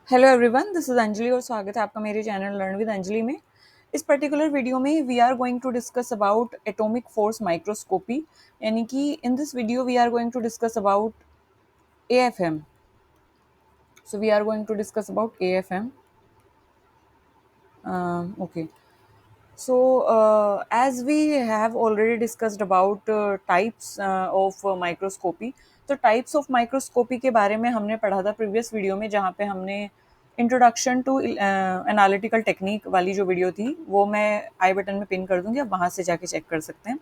Hello everyone, this is Anjali और स्वागत है आपका मेरे चैनल लर्न विद अंजलि में। इस पर्टिकुलर वीडियो में we are going to discuss about atomic force microscopy, यानी कि in this video we are going to discuss about AFM. So we are going to discuss about AFM. Okay. So, as we have already discussed about types of microscopy, तो types of microscopy के बारे में हमने पढ़ा था previous video में, जहाँ पे हमने इंट्रोडक्शन टू एनालिटिकल टेक्निक वाली जो वीडियो थी वो मैं आई बटन में पिन कर दूंगी, आप वहाँ से जाके चेक कर सकते हैं।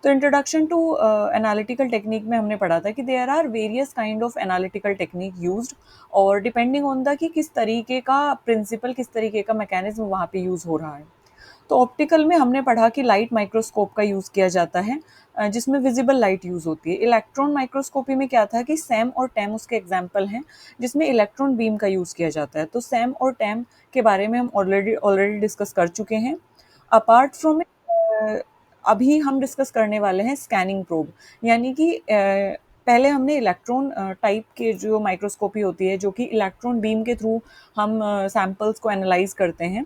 तो इंट्रोडक्शन टू एनालिटिकल टेक्निक में हमने पढ़ा था कि there are various kind of analytical technique used, और डिपेंडिंग ऑन द कि किस तरीके का प्रिंसिपल, किस तरीके का मैकेनिज्म वहाँ पे यूज़ हो रहा है। तो ऑप्टिकल में हमने पढ़ा कि लाइट माइक्रोस्कोप का यूज़ किया जाता है, जिसमें विजिबल लाइट यूज़ होती है। इलेक्ट्रॉन माइक्रोस्कोपी में क्या था कि सैम और टैम उसके एग्जाम्पल हैं, जिसमें इलेक्ट्रॉन बीम का यूज़ किया जाता है। तो सैम और टैम के बारे में हम ऑलरेडी डिस्कस कर चुके हैं। अपार्ट फ्रॉम अभी हम डिस्कस करने वाले हैं स्कैनिंग प्रोब, यानी कि पहले हमने इलेक्ट्रॉन टाइप के जो माइक्रोस्कोपी होती है, जो कि इलेक्ट्रॉन बीम के थ्रू हम सैम्पल्स को एनालाइज करते हैं।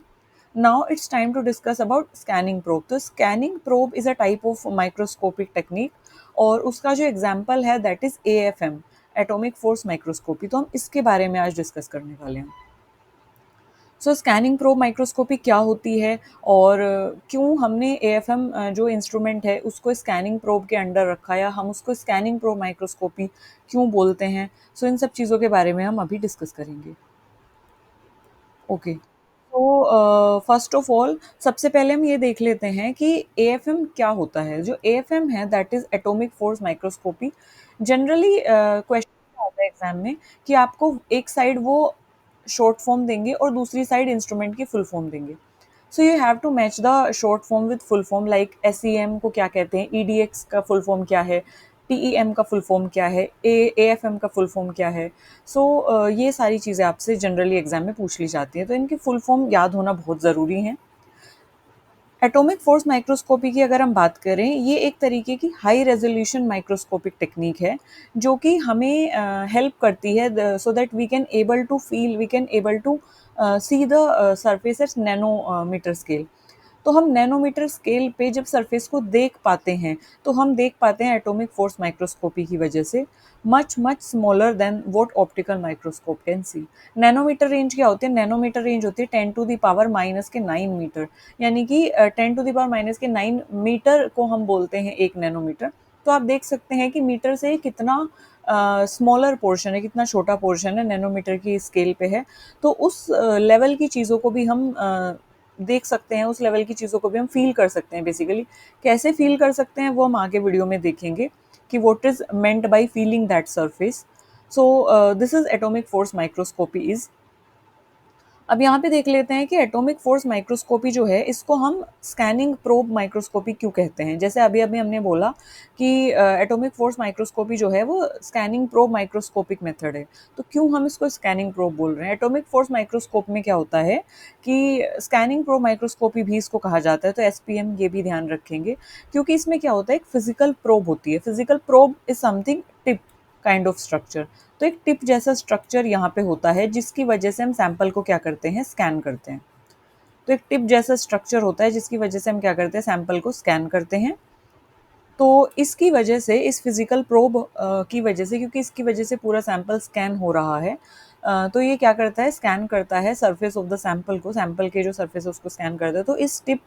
Now it's time to discuss about scanning probe. तो scanning probe is a type of microscopic technique, और उसका जो एग्जाम्पल है that is AFM, atomic force microscopy. तो हम इसके बारे में आज डिस्कस करने वाले हैं। सो स्कैनिंग प्रोब माइक्रोस्कोपी क्या होती है, और क्यों हमने AFM जो इंस्ट्रूमेंट है उसको स्कैनिंग प्रोब के अंडर रखा, या हम उसको स्कैनिंग प्रोब माइक्रोस्कोपी क्यों बोलते हैं। सो इन सब चीज़ों के बारे में हम अभी डिस्कस करेंगे। ओके। तो फर्स्ट ऑफ ऑल सबसे पहले हम ये देख लेते हैं कि AFM क्या होता है। जो AFM है that is atomic force microscopy. Generally question आता है एग्जाम में कि आपको एक साइड वो शॉर्ट फॉर्म देंगे और दूसरी साइड इंस्ट्रूमेंट की फुल फॉर्म देंगे। So you have to match the short form with full form, like SEM को क्या कहते हैं, EDX का फुल फॉर्म क्या है, TEM का फुल फॉर्म क्या है, AFM का फुल फॉर्म क्या है। सो ये सारी चीज़ें आपसे जनरली एग्जाम में पूछ ली जाती हैं, तो इनकी फुल फॉर्म याद होना बहुत ज़रूरी है। एटॉमिक फोर्स माइक्रोस्कोपी की अगर हम बात करें, ये एक तरीके की हाई रेजोल्यूशन माइक्रोस्कोपिक टेक्निक है, जो कि हमें हेल्प करती है so that we can able to feel, we can able to see the surface at nanometer scale. तो हम नैनोमीटर स्केल पे जब सरफेस को देख पाते हैं, तो हम देख पाते हैं एटॉमिक फोर्स माइक्रोस्कोपी की वजह से much much smaller than what optical microscope can see. Nanometer range क्या होती है? नैनोमीटर रेंज होती है 10⁻⁻⁻�9, यानी कि 10⁻⁻⁹ को हम बोलते हैं एक नैनोमीटर। तो आप देख सकते हैं कि मीटर से कितना स्मॉलर पोर्शन है, कितना छोटा पोर्शन है, नैनोमीटर की स्केल पे है। तो उस लेवल की चीज़ों को भी हम देख सकते हैं, उस लेवल की चीज़ों को भी हम फील कर सकते हैं। बेसिकली कैसे फील कर सकते हैं वो हम आगे वीडियो में देखेंगे कि what is meant by feeling that surface. So this is atomic force microscopy is. अब यहाँ पे देख लेते हैं कि एटॉमिक फोर्स माइक्रोस्कोपी जो है, इसको हम स्कैनिंग प्रोब माइक्रोस्कोपी क्यों कहते हैं। जैसे अभी अभी हमने बोला कि एटॉमिक फोर्स माइक्रोस्कोपी जो है वो स्कैनिंग प्रोब माइक्रोस्कोपिक मेथड है, तो क्यों हम इसको स्कैनिंग प्रोब बोल रहे हैं। एटॉमिक फोर्स माइक्रोस्कोप में क्या होता है कि स्कैनिंग प्रोब माइक्रोस्कोपी भी इसको कहा जाता है, तो SPM ये भी ध्यान रखेंगे, क्योंकि इसमें क्या होता है, एक फिजिकल प्रोब होती है। Physical probe is something tip kind of structure. तो एक टिप जैसा स्ट्रक्चर यहाँ पे होता है, जिसकी वजह से हम सैंपल को क्या करते हैं, स्कैन करते हैं। तो एक टिप जैसा स्ट्रक्चर होता है जिसकी वजह से हम क्या करते हैं, सैंपल को स्कैन करते हैं। तो इसकी वजह से, इस फिजिकल प्रोब की वजह से, क्योंकि इसकी वजह से पूरा सैंपल स्कैन हो रहा है, तो ये क्या करता है, स्कैन करता है सरफेस ऑफ द सैंपल को, सैंपल के जो सरफेस है उसको स्कैन करता है। तो इस टिप,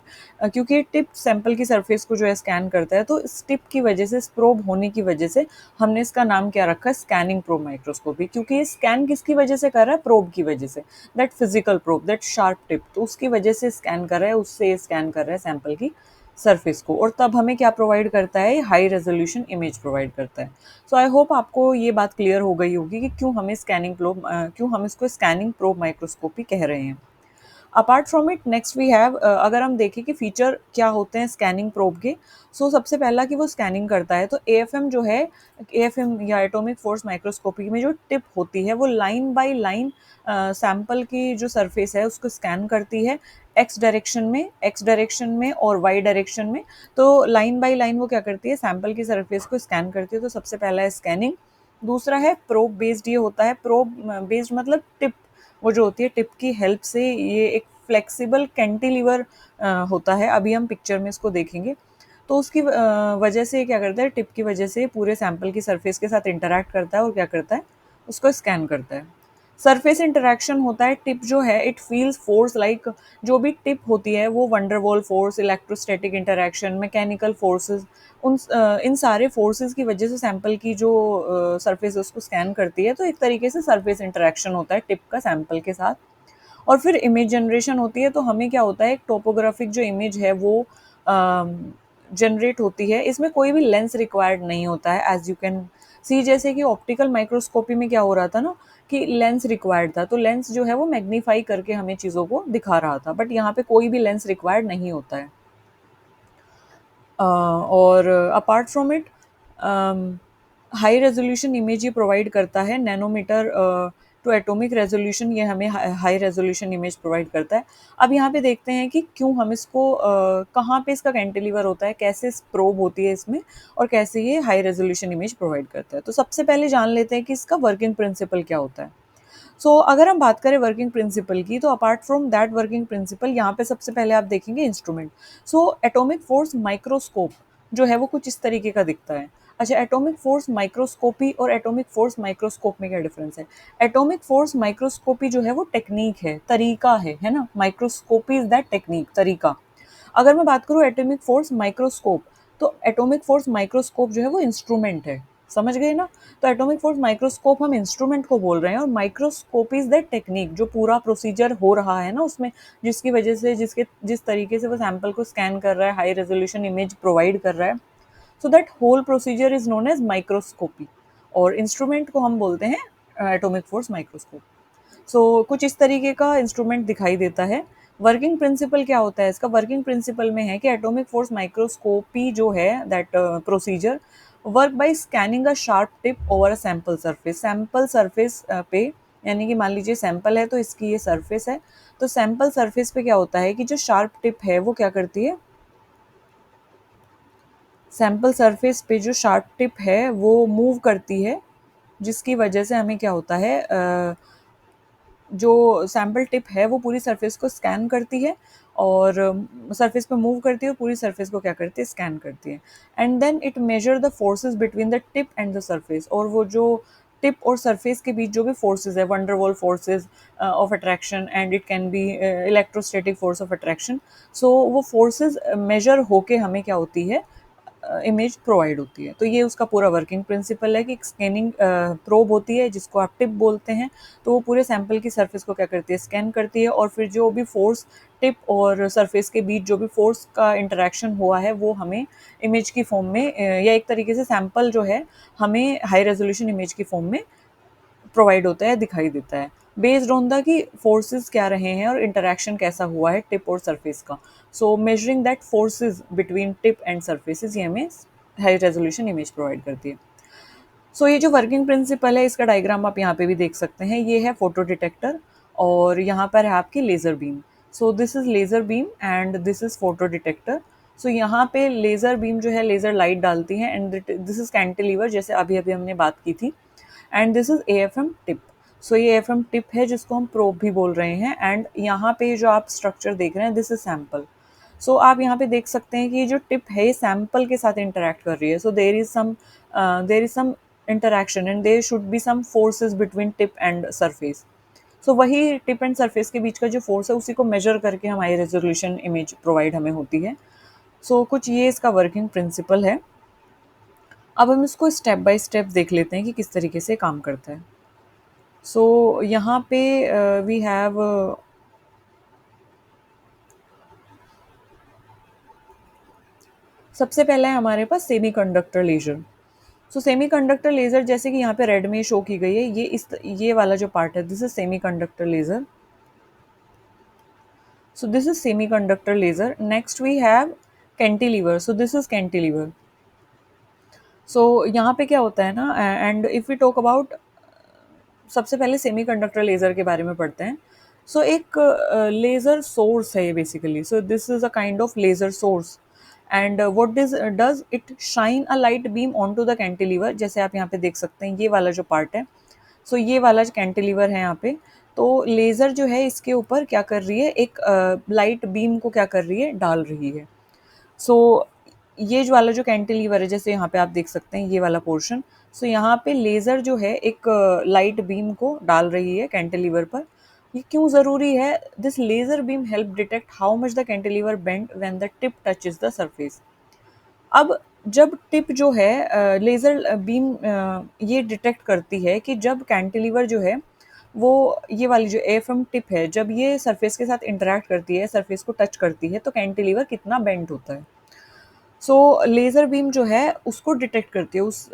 क्योंकि टिप सैंपल की सरफेस को जो है स्कैन करता है, तो इस टिप की वजह से, इस प्रोब होने की वजह से हमने इसका नाम क्या रखा है, स्कैनिंग प्रोब माइक्रोस्कोपी। क्योंकि ये स्कैन किसकी वजह से कर रहा है, प्रोब की वजह से, that physical probe, that sharp tip, तो उसकी वजह से स्कैन कर रहा है, उससे स्कैन कर रहा है सैंपल की सरफेस को, और तब हमें क्या प्रोवाइड करता है, हाई रेजोल्यूशन इमेज प्रोवाइड करता है। सो आई होप आपको ये बात क्लियर हो गई होगी कि क्यों हमें स्कैनिंग प्रोब, क्यों हम इसको स्कैनिंग प्रोब माइक्रोस्कोपी कह रहे हैं। Apart from it next we have, अगर हम देखें कि फीचर क्या होते हैं स्कैनिंग प्रोब के, सो सबसे पहला कि वो स्कैनिंग करता है। तो AFM जो है, AFM या एटॉमिक फोर्स माइक्रोस्कोपी में जो टिप होती है, वो लाइन बाय लाइन सैंपल की जो सरफेस है उसको स्कैन करती है, एक्स डायरेक्शन में और वाई डायरेक्शन में। तो लाइन बाय लाइन वो क्या करती है, सैंपल की सरफेस को स्कैन करती है। तो सबसे पहला है स्कैनिंग। दूसरा है प्रोब बेस्ड, ये होता है प्रोब बेस्ड मतलब टिप वो जो होती है टिप की हेल्प से ये एक फ्लेक्सिबल कैंटिलीवर होता है, अभी हम पिक्चर में इसको देखेंगे। तो उसकी वजह से क्या करता है, टिप की वजह से पूरे सैंपल की सरफेस के साथ इंटरैक्ट करता है और क्या करता है, उसको स्कैन करता है। सरफेस इंटरैक्शन होता है, टिप जो है इट फील्स फोर्स लाइक, जो भी टिप होती है वो Van der Waals force, electrostatic interaction, mechanical forces, इन सारे फोर्सेस की वजह से सैंपल की जो सरफेस है उसको स्कैन करती है। तो एक तरीके से सरफेस इंटरैक्शन होता है टिप का सैंपल के साथ। और फिर इमेज जनरेशन होती है, तो हमें क्या होता है, एक टोपोग्राफिक जो इमेज है वो जनरेट होती है। इसमें कोई भी लेंस रिक्वायर्ड नहीं होता है, एज यू कैन सी। जैसे कि ऑप्टिकल माइक्रोस्कोपी में क्या हो रहा था ना, कि लेंस रिक्वायर्ड था, तो लेंस जो है वो मैग्नीफाई करके हमें चीज़ों को दिखा रहा था, बट यहाँ पे कोई भी लेंस रिक्वायर्ड नहीं होता है। और apart from it, high resolution image ये प्रोवाइड करता है, नैनोमीटर टू एटॉमिक रेजोल्यूशन, ये हमें हाई रेजोल्यूशन इमेज प्रोवाइड करता है। अब यहाँ पे देखते हैं कि क्यों हम इसको कहाँ पे इसका कैंटिलीवर होता है, कैसे प्रोब होती है इसमें, और कैसे ये हाई रेजोल्यूशन इमेज प्रोवाइड करता है। तो सबसे पहले जान लेते हैं कि इसका वर्किंग प्रिंसिपल क्या होता है। अगर हम बात करें वर्किंग प्रिंसिपल की, तो apart from that working principle, यहाँ पे सबसे पहले आप देखेंगे इंस्ट्रूमेंट। एटॉमिक फोर्स माइक्रोस्कोप जो है वो कुछ इस तरीके का दिखता है। अच्छा, एटॉमिक फोर्स माइक्रोस्कोपी और एटॉमिक फोर्स माइक्रोस्कोप में क्या डिफरेंस है? एटॉमिक फोर्स माइक्रोस्कोपी जो है वो टेक्निक है, तरीका है ना। माइक्रोस्कोपी इज दैट टेक्निक, तरीका। अगर मैं बात करूँ एटॉमिक फोर्स माइक्रोस्कोप, तो एटॉमिक फोर्स माइक्रोस्कोप जो है वो इंस्ट्रूमेंट है, समझ गए ना। तो एटॉमिक फोर्स माइक्रोस्कोप हम इंस्ट्रूमेंट को बोल रहे हैं, और माइक्रोस्कोप इज दैट टेक्निक, जो पूरा प्रोसीजर हो रहा है ना उसमें, जिसकी वजह से जिस तरीके से वो सैंपल को स्कैन कर रहा है, हाई रेजोल्यूशन इमेज प्रोवाइड कर रहा है, so that whole procedure is known as microscopy. और इंस्ट्रूमेंट को हम बोलते हैं एटॉमिक फोर्स माइक्रोस्कोप। कुछ इस तरीके का इंस्ट्रूमेंट दिखाई देता है। वर्किंग प्रिंसिपल क्या होता है इसका? वर्किंग प्रिंसिपल में है कि एटॉमिक फोर्स माइक्रोस्कोपी जो है that procedure work by scanning a sharp tip over a sample surface. Sample surface पे, यानी कि मान लीजिए सैंपल है तो इसकी ये सरफेस है, तो सैंपल सरफेस पे क्या होता है कि जो शार्प टिप है वो क्या करती है, सैंपल सरफेस पे जो शार्प टिप है वो मूव करती है, जिसकी वजह से हमें क्या होता है, जो सैंपल टिप है वो पूरी सरफेस को स्कैन करती है, और सरफेस पे मूव करती है और पूरी सरफेस को क्या करती है, स्कैन करती है। And then it measure the forces between the tip and the surface. और वो जो टिप और सरफेस के बीच जो भी फोर्सेस है, van der Waals forces of attraction, and it can be electrostatic force of attraction. वो फोर्सेस मेजर होके हमें क्या होती है, इमेज प्रोवाइड होती है। तो ये उसका पूरा वर्किंग प्रिंसिपल है कि स्कैनिंग प्रोब होती है जिसको आप टिप बोलते हैं, तो वो पूरे सैंपल की सरफेस को क्या करती है, स्कैन करती है, और फिर जो भी फोर्स टिप और सरफेस के बीच जो भी फोर्स का इंटरेक्शन हुआ है वो हमें इमेज की फॉर्म में, या एक तरीके से सैंपल जो है हमें हाई रेजोल्यूशन इमेज की फॉर्म में प्रोवाइड होता है, दिखाई देता है, बेस्ड ऑन द कि फोर्सेस क्या रहे हैं और इंटरेक्शन कैसा हुआ है टिप और सरफेस का। Measuring that forces between tip and surfaces, ये हमें हाई रेजोल्यूशन इमेज प्रोवाइड करती है। ये जो वर्किंग प्रिंसिपल है इसका डायग्राम आप यहाँ पे भी देख सकते हैं। ये है फोटो डिटेक्टर, और यहाँ पर है आपकी laser beam. This is laser beam and this is photo detector. यहाँ पे लेज़र बीम जो है लेज़र लाइट डालती है, एंड दिस इज कैंटिलीवर, जैसे अभी अभी हमने बात की थी। And this is AFM tip. ये AFM टिप है जिसको हम प्रोब भी बोल रहे हैं। एंड यहाँ पे जो आप स्ट्रक्चर देख रहे हैं दिस इज सैंपल। आप यहाँ पे देख सकते हैं कि ये जो टिप है ये सैंपल के साथ इंटरेक्ट कर रही है। There is some interaction and there should be some forces between tip and surface. वही टिप एंड सरफेस के बीच का जो फोर्स है उसी को मेजर करके हमारी रेजोल्यूशन इमेज प्रोवाइड हमें होती है। कुछ ये इसका वर्किंग प्रिंसिपल है। अब हम इसको स्टेप बाय स्टेप देख लेते हैं कि किस तरीके से काम करता है। यहाँ पे वी हैव, सबसे पहला है हमारे पास सेमीकंडक्टर लेजर। सेमीकंडक्टर लेजर, जैसे कि यहाँ पे रेड में शो की गई है, ये वाला जो पार्ट है this is semiconductor laser. This is semiconductor laser. Next we have cantilever. This is cantilever. यहाँ पे क्या होता है ना, and if we talk about, सबसे पहले सेमीकंडक्टर लेजर के बारे में पढ़ते हैं। एक लेजर सोर्स है ये basically. This is a kind of laser source, and what does it shine a light beam on to the cantilever. जैसे आप यहाँ पे देख सकते हैं ये वाला जो पार्ट है, ये वाला कैंटिलीवर है यहाँ पे। तो लेज़र जो है इसके ऊपर क्या कर रही है, एक लाइट बीम को क्या कर रही है, डाल रही है। सो ये जो वाला जो कैंटिलीवर है, जैसे यहाँ पे आप देख सकते हैं ये वाला पोर्शन, सो यहाँ पे लेज़र जो है एक लाइट बीम को डाल रही है कैंटिलीवर पर। ये क्यों ज़रूरी है? This laser beam help detect how much the cantilever bend when the tip touches the surface. अब जब टिप जो है लेज़र बीम ये डिटेक्ट करती है कि जब कैंटिलीवर जो है वो ये वाली जो एएफएम टिप है, जब ये सरफेस के साथ इंटरैक्ट करती है, सरफेस को टच करती है, तो कैंटिलीवर कितना बेंड होता है। सो लेज़र बीम जो है उसको डिटेक्ट करती है, उस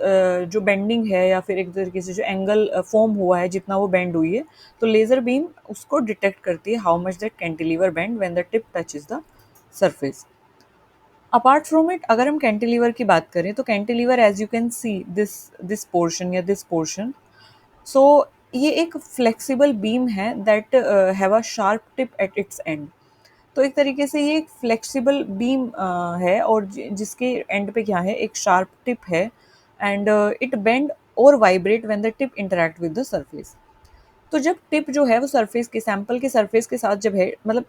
जो बेंडिंग है या फिर एक तरीके से जो एंगल फॉर्म हुआ है, जितना वो बेंड हुई है, तो लेज़र बीम उसको डिटेक्ट करती है how much that cantilever bend when the tip touches the surface. Apart from it, अगर हम कैंटिलीवर की बात करें तो cantilever as you can see this this portion या दिस पोर्शन, सो ये एक फ्लेक्सिबल बीम है that have a sharp tip at its end. तो एक तरीके से ये एक फ्लेक्सिबल बीम है और जिसके एंड पे क्या है, एक शार्प टिप है, एंड इट बेंड और vibrate when the tip interact with the surface. तो जब टिप जो है वो सरफेस के सैंपल के सरफेस के साथ जब है, मतलब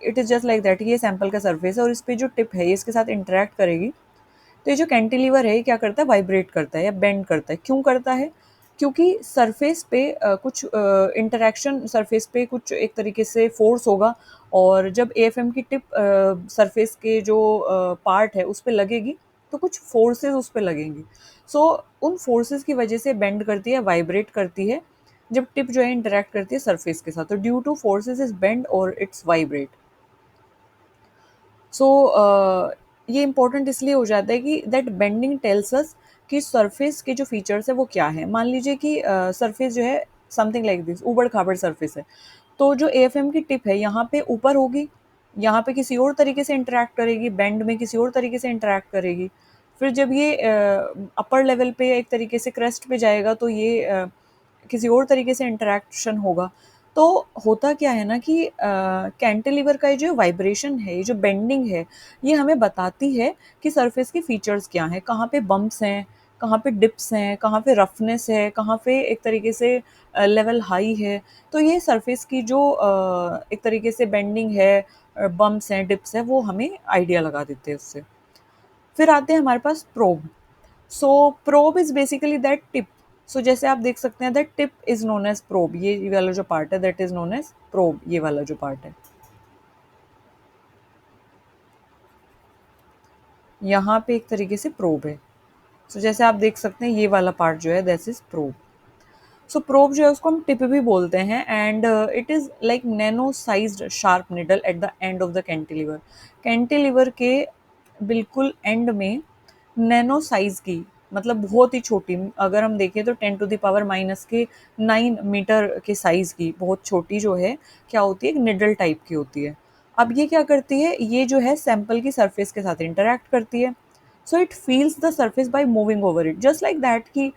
it is just like that, ये सैंपल का सरफेस है और इस पे जो टिप है ये इसके साथ इंटरैक्ट करेगी, तो ये जो कैंटिलीवर है ये क्या करता है, वाइब्रेट करता है या बेंड करता है। क्यों करता है? क्योंकि सरफेस पे कुछ इंटरैक्शन, सरफेस पे कुछ एक तरीके से फोर्स होगा, और जब एएफएम की टिप सरफेस के जो पार्ट है उस पे लगेगी, तो कुछ फोर्सेस उस पे लगेंगी। सो उन फोर्सेस की वजह से बेंड करती है, वाइब्रेट करती है, जब टिप जो है इंटरैक्ट करती है सरफेस के साथ, तो due two forces is bend और इट्स वाइब्रेट। सो ये इम्पोर्टेंट इसलिए हो जाता है कि दैट बेंडिंग टेल्स अस कि सरफेस के जो फीचर्स है वो क्या है। मान लीजिए कि सरफेस जो है समथिंग लाइक दिस, ऊबड़ खाबड़ सरफेस है, तो जो एएफएम की टिप है यहाँ पे ऊपर होगी, यहाँ पे किसी और तरीके से इंटरैक्ट करेगी, बेंड में किसी और तरीके से इंटरैक्ट करेगी। फिर जब ये अपर लेवल पे एक तरीके से क्रेस्ट पे जाएगा, तो ये किसी और तरीके से इंटरैक्शन होगा। तो होता क्या है ना कि कैंटिलीवर का ये जो वाइब्रेशन है, ये जो बेंडिंग है, ये हमें बताती है कि सरफेस के फीचर्स क्या हैं, कहाँ पे बम्प्स हैं, कहाँ पे डिप्स हैं, कहाँ पे रफनेस है, कहाँ पे एक तरीके से लेवल हाई है। तो ये सरफेस की जो एक तरीके से बेंडिंग है, बम्प्स हैं, डिप्स हैं, वो हमें आइडिया लगा देते हैं उससे। फिर आते हैं हमारे पास probe. So probe is basically that tip. So जैसे आप देख सकते हैं that tip is known as probe, ये वाला जो पार्ट है that is known as probe, ये वाला जो पार्ट है यहाँ पे एक तरीके से प्रोब है। सो जैसे आप देख सकते हैं ये वाला पार्ट जो है that is probe. So probe जो है उसको हम टिप भी बोलते हैं, and it is like nano sized sharp needle at the end of the cantilever. Cantilever के बिल्कुल एंड में नैनो साइज की, मतलब बहुत ही छोटी, अगर हम देखें तो 10 टू द पावर माइनस के 9 मीटर के साइज की बहुत छोटी जो है क्या होती है, एक निडल टाइप की होती है। अब ये क्या करती है, ये जो है सैंपल की सरफेस के साथ इंटरैक्ट करती है। So it feels the surface by moving over it, just like that कि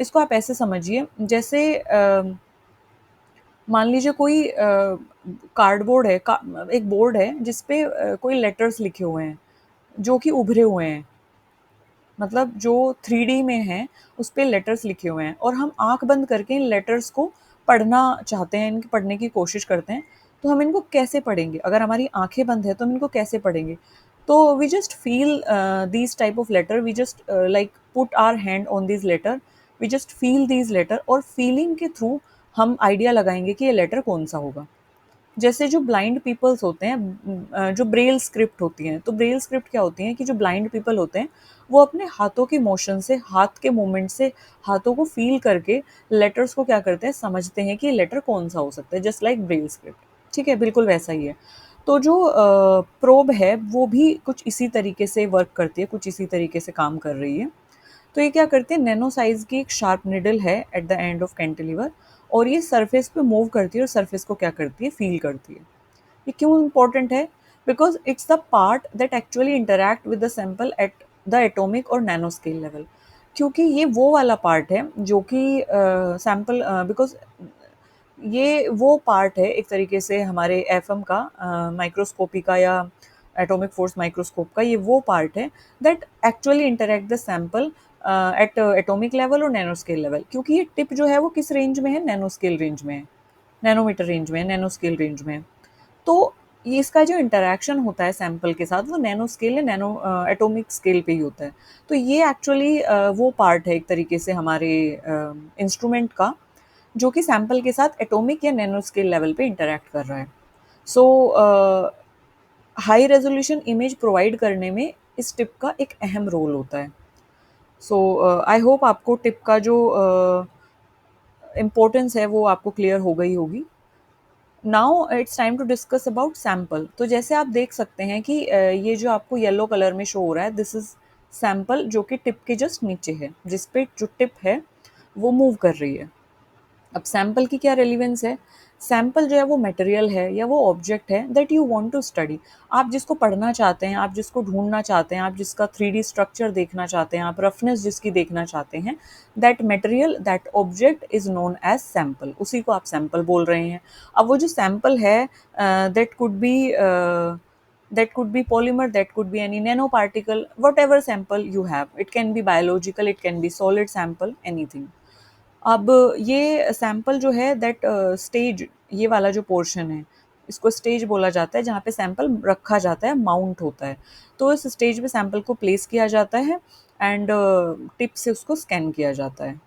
इसको आप ऐसे समझिए जैसे मान लीजिए कोई कार्डबोर्ड है, एक बोर्ड है जिसपे कोई लेटर्स लिखे हुए हैं जो कि उभरे हुए हैं, मतलब जो 3D में है उस पे लेटर्स लिखे हुए हैं, और हम आंख बंद करके इन लेटर्स को पढ़ना चाहते हैं, इनके पढ़ने की कोशिश करते हैं। तो हम इनको कैसे पढ़ेंगे? अगर हमारी आंखें बंद है तो हम इनको कैसे पढ़ेंगे? तो we just feel these type of letter, we just like put our hand on this letter, we just feel these letter, और फीलिंग के थ्रू हम आइडिया लगाएंगे कि ये लेटर कौन सा होगा। जैसे जो ब्लाइंड पीपल्स होते हैं, जो ब्रेल स्क्रिप्ट होती हैं, तो ब्रेल स्क्रिप्ट क्या होती हैं कि जो ब्लाइंड पीपल होते हैं वो अपने हाथों के मोशन से, हाथ के मूवमेंट से, हाथों को फील करके लेटर्स को क्या करते हैं, समझते हैं कि ये लेटर कौन सा हो सकता है, जस्ट लाइक ब्रेल स्क्रिप्ट। ठीक है, बिल्कुल वैसा ही है। तो जो प्रोब है वो भी कुछ इसी तरीके से वर्क करती है, कुछ इसी तरीके से काम कर रही है। तो ये क्या करते हैं, नैनो साइज की एक शार्प निडल है at the end of cantilever, और ये सरफेस पे मूव करती है और सरफेस को क्या करती है, फील करती है। ये क्यों इंपॉर्टेंट है? Because it's the part that actually interact with the sample at the atomic और नैनो स्केल लेवल। क्योंकि ये वो वाला पार्ट है जो कि सैंपल, बिकॉज ये वो पार्ट है एक तरीके से हमारे एफएम का, माइक्रोस्कोपी का या एटॉमिक फोर्स माइक्रोस्कोप का, ये वो पार्ट है that actually interact the sample at atomic level और नैनो स्केल लेवल। क्योंकि ये टिप जो है वो किस रेंज में है, नैनो स्केल रेंज में है। नैनोमीटर रेंज में, नैनो स्केल रेंज में। तो ये इसका जो इंटरैक्शन होता है सैंपल के साथ वो नैनो स्केल या नैनो एटॉमिक स्केल पे ही होता है। तो ये एक्चुअली वो पार्ट है एक तरीके से हमारे इंस्ट्रूमेंट का, जो कि सैंपल के साथ एटॉमिक या नैनो स्केल लेवल पे इंटरैक्ट कर रहा है। सो हाई रेजोल्यूशन इमेज प्रोवाइड करने में इस टिप का एक अहम रोल होता है। सो आई होप आपको टिप का जो इम्पोर्टेंस है वो आपको क्लियर हो गई होगी। Now it's time to discuss about sample. तो जैसे आप देख सकते हैं कि ये जो आपको येलो कलर में शो हो रहा है, दिस इज सैंपल जो कि टिप के जस्ट नीचे है, जिस पे जो टिप है वो मूव कर रही है। अब सैंपल की क्या रेलिवेंस है? सैंपल जो है वो मटेरियल है या वो ऑब्जेक्ट है that you want to study. आप जिसको पढ़ना चाहते हैं, आप जिसको ढूंढना चाहते हैं, आप जिसका 3D स्ट्रक्चर देखना चाहते हैं, आप रफनेस जिसकी देखना चाहते हैं, that material that object is known as sample, उसी को आप सैंपल बोल रहे हैं। अब वो जो सैंपल है that could be that could be polymer, that could be any nanoparticle, whatever sample you have, it can be biological, it can be solid sample, anything। अब ये सैंपल जो है दैट स्टेज, ये वाला जो पोर्शन है इसको स्टेज बोला जाता है, जहाँ पे सैंपल रखा जाता है, माउंट होता है। तो इस स्टेज पे सैंपल को प्लेस किया जाता है एंड टिप से उसको स्कैन किया जाता है।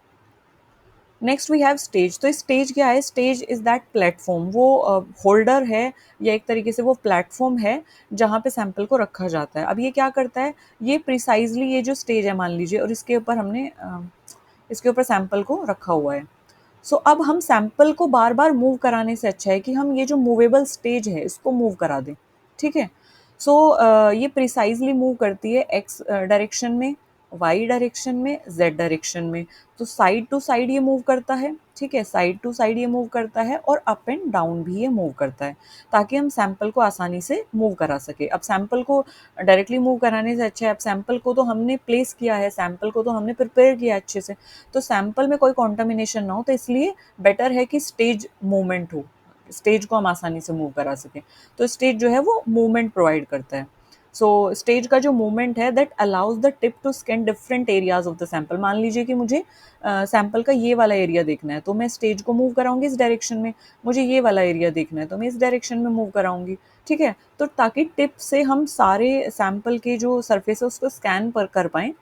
Next we have stage. तो स्टेज क्या है? स्टेज इज दैट प्लेटफॉर्म, वो होल्डर है या एक तरीके से वो प्लेटफॉर्म है जहाँ पे सैंपल को रखा जाता है। अब ये क्या करता है? ये प्रिसाइजली ये जो स्टेज है मान लीजिए, और इसके ऊपर हमने इसके ऊपर सैंपल को रखा हुआ है। सो अब हम सैंपल को बार बार मूव कराने से अच्छा है कि हम ये जो मूवेबल स्टेज है इसको मूव करा दें। ठीक है। सो ये प्रिसाइजली मूव करती है एक्स डायरेक्शन में, वाई डायरेक्शन में, जेड डायरेक्शन में। तो साइड टू साइड ये मूव करता है, ठीक है, साइड टू साइड ये मूव करता है, और अप एंड डाउन भी ये मूव करता है, ताकि हम सैंपल को आसानी से मूव करा सके। अब सैंपल को डायरेक्टली मूव कराने से अच्छा है, अब सैंपल को तो हमने प्लेस किया है, सैंपल को तो हमने प्रिपेयर किया अच्छे से, तो सैंपल में कोई कॉन्टामिनेशन ना हो, तो इसलिए बेटर है कि स्टेज मूवमेंट हो, स्टेज को हम आसानी से मूव करा सकें। तो स्टेज जो है वो मूवमेंट प्रोवाइड करता है। सो स्टेज का जो मूवमेंट है that allows the tip to scan different areas of the sample. मान लीजिए कि मुझे सैंपल का ये वाला एरिया देखना है, तो मैं स्टेज को मूव कराऊंगी इस डायरेक्शन में। मुझे ये वाला एरिया देखना है तो मैं इस डायरेक्शन में मूव कराऊंगी। ठीक है। तो ताकि टिप से हम सारे सैंपल के जो सरफेस है उसको स्कैन पर कर पाएँ,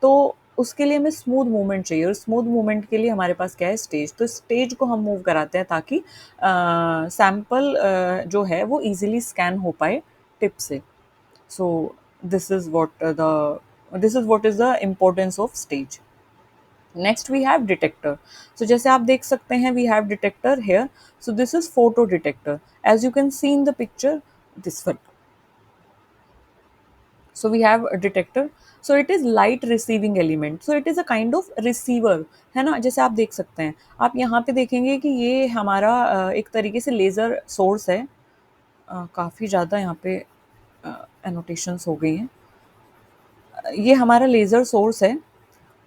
तो उसके लिए हमें स्मूथ मूवमेंट चाहिए, और स्मूथ मूवमेंट के लिए हमारे पास क्या है? स्टेज। तो स्टेज को हम मूव कराते हैं ताकि सैंपल जो है वो इजीली स्कैन हो पाए टिप से। So this is what the this is what is the importance of stage. Next we have detector. So जैसे आप देख सकते हैं we have detector here. So this is photo detector, as you can see in the picture, this one. So we have a detector. So it is light receiving element, so it is a kind of receiver, है ना? जैसे आप देख सकते हैं, आप यहाँ पे देखेंगे कि ये हमारा एक तरीके से लेज़र सोर्स है। काफ़ी ज़्यादा यहाँ पे एनोटेशंस हो गई हैं। ये हमारा लेज़र सोर्स है,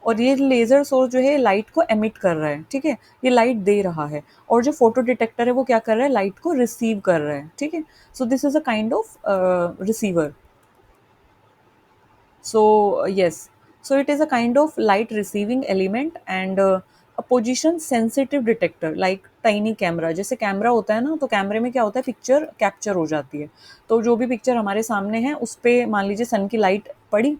और ये लेज़र सोर्स जो है लाइट को एमिट कर रहा है, ठीक है, ये लाइट दे रहा है। और जो फोटो डिटेक्टर है वो क्या कर रहा है? लाइट को रिसीव कर रहा है, ठीक है। सो this is a kind of receiver. So yes, so it is a kind of light receiving element and a position sensitive detector like tiny camera। जैसे कैमरा होता है ना, तो कैमरे में क्या होता है? पिक्चर कैप्चर हो जाती है। तो जो भी पिक्चर हमारे सामने है उस पे मान लीजिए सन की लाइट पड़ी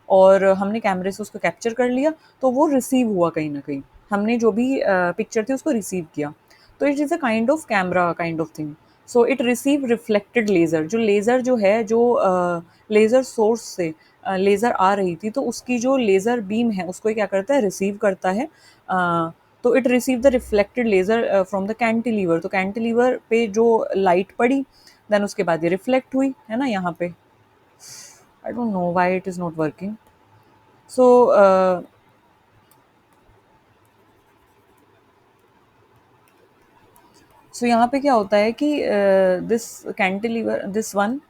और हमने कैमरे से उसको कैप्चर कर लिया, तो वो रिसीव हुआ कहीं ना कहीं, हमने जो भी पिक्चर थी उसको रिसीव किया। तो it is a kind of camera kind of thing. So it receive reflected laser. जो लेज़र जो है, जो लेज़र सोर्स से लेज़र आ रही थी, तो उसकी जो लेज़र बीम है उसको ये क्या करता है? रिसीव करता है। तो it receive the reflected laser from the cantilever. तो कैंटिलीवर पे जो लाइट पड़ी, देन उसके बाद ये रिफ्लेक्ट हुई, है ना? यहाँ पे I don't know why it is not working. So so यहाँ पे क्या होता है कि this cantilever, this one,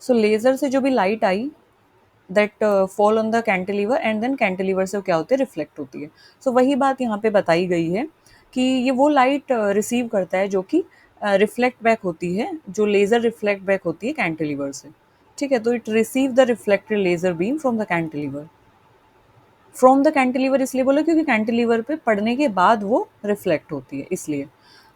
so laser से जो भी लाइट आई that fall on the cantilever, and then cantilever से क्या होती है? रिफ्लेक्ट होती है। सो वही बात यहाँ पे बताई गई है कि ये वो लाइट रिसीव करता है जो कि रिफ्लेक्ट बैक होती है, जो लेज़र रिफ्लेक्ट बैक होती है कैंटिलीवर से। ठीक है। तो it receive the reflected laser beam from the cantilever. From the cantilever इसलिए बोला क्योंकि कैंटिलीवर पे पड़ने के बाद वो रिफ्लेक्ट होती है, इसलिए।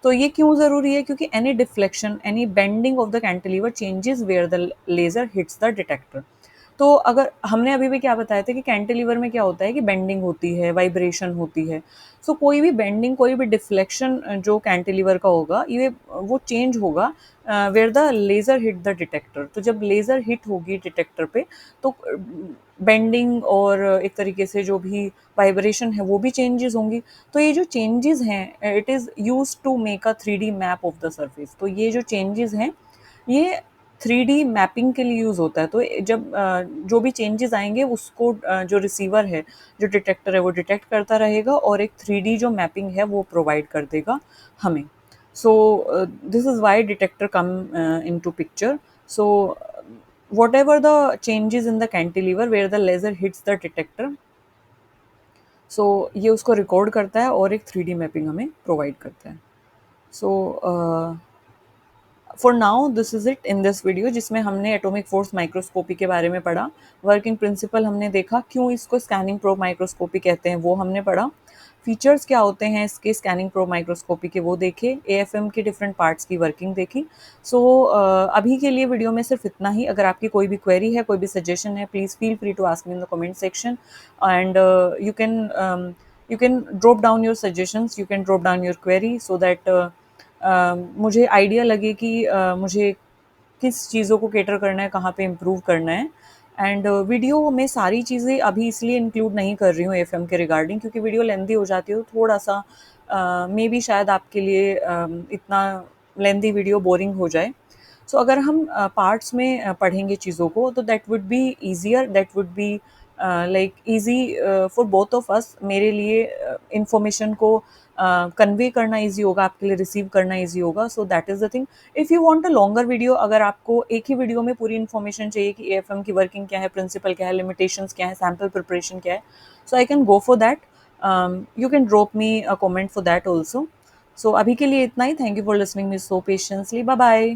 तो ये क्यों ज़रूरी है? क्योंकि any deflection, any bending of the cantilever changes where the laser hits the detector. तो अगर हमने अभी भी क्या बताया था कि कैंटिलीवर में क्या होता है कि बेंडिंग होती है, वाइब्रेशन होती है। सो कोई भी बेंडिंग, कोई भी डिफ्लेक्शन जो कैंटिलीवर का होगा, ये वो चेंज होगा where the laser hit the detector. तो जब लेज़र हिट होगी डिटेक्टर पे, तो बेंडिंग और एक तरीके से जो भी वाइब्रेशन है वो भी चेंजेस होंगी। तो ये जो चेंजेस हैं, it is used to make a 3D map of the surface. तो ये जो चेंजेस हैं, ये 3D मैपिंग के लिए यूज़ होता है। तो जब जो भी चेंजेस आएंगे उसको जो रिसीवर है, जो डिटेक्टर है, वो डिटेक्ट करता रहेगा और एक 3D जो मैपिंग है वो प्रोवाइड कर देगा हमें। So this is why detector come into picture. So whatever the changes in the cantilever where the laser hits the detector, so ये उसको रिकॉर्ड करता है और एक 3D मैपिंग हमें प्रोवाइड करता है। So for now this is it in this video, जिसमें हमने एटॉमिक फोर्स माइक्रोस्कोपी के बारे में पढ़ा, वर्किंग प्रिंसिपल हमने देखा, क्यों इसको स्कैनिंग प्रोब माइक्रोस्कोपी कहते हैं वो हमने पढ़ा, फीचर्स क्या होते हैं इसके स्कैनिंग प्रोब माइक्रोस्कोपी के वो देखे, एएफएम के डिफरेंट पार्ट्स की वर्किंग देखी। सो अभी के लिए वीडियो में सिर्फ इतना ही। अगर आपकी कोई भी क्वेरी है, कोई भी सजेशन है, please feel free to ask me in the comment section, and you can drop down your suggestions, you can drop down your query so that मुझे आइडिया लगे कि मुझे किस चीज़ों को कैटर करना है, कहाँ पे इम्प्रूव करना है। एंड वीडियो में सारी चीज़ें अभी इसलिए इंक्लूड नहीं कर रही हूँ एफएम के रिगार्डिंग, क्योंकि वीडियो लेंदी हो जाती है, तो थोड़ा सा मे बी शायद आपके लिए इतना लेंदी वीडियो बोरिंग हो जाए। सो अगर हम पार्ट्स में पढ़ेंगे चीज़ों को, तो that would be easier, that would be like easy for both of us. मेरे लिए इंफॉर्मेशन को कन्वे करना ईजी होगा, आपके लिए रिसीव करना ईजी होगा। So that is the thing. If you want a longer video, अगर आपको एक ही वीडियो में पूरी इन्फॉर्मेशन चाहिए कि एएफएम की वर्किंग क्या है, प्रिंसिपल क्या है, लिमिटेशंस क्या है, सैम्पल प्रिपरेशन क्या है, so I can go for that. You can drop me a comment for that also. So अभी के लिए इतना ही। Thank you for listening me so patiently. Bye bye.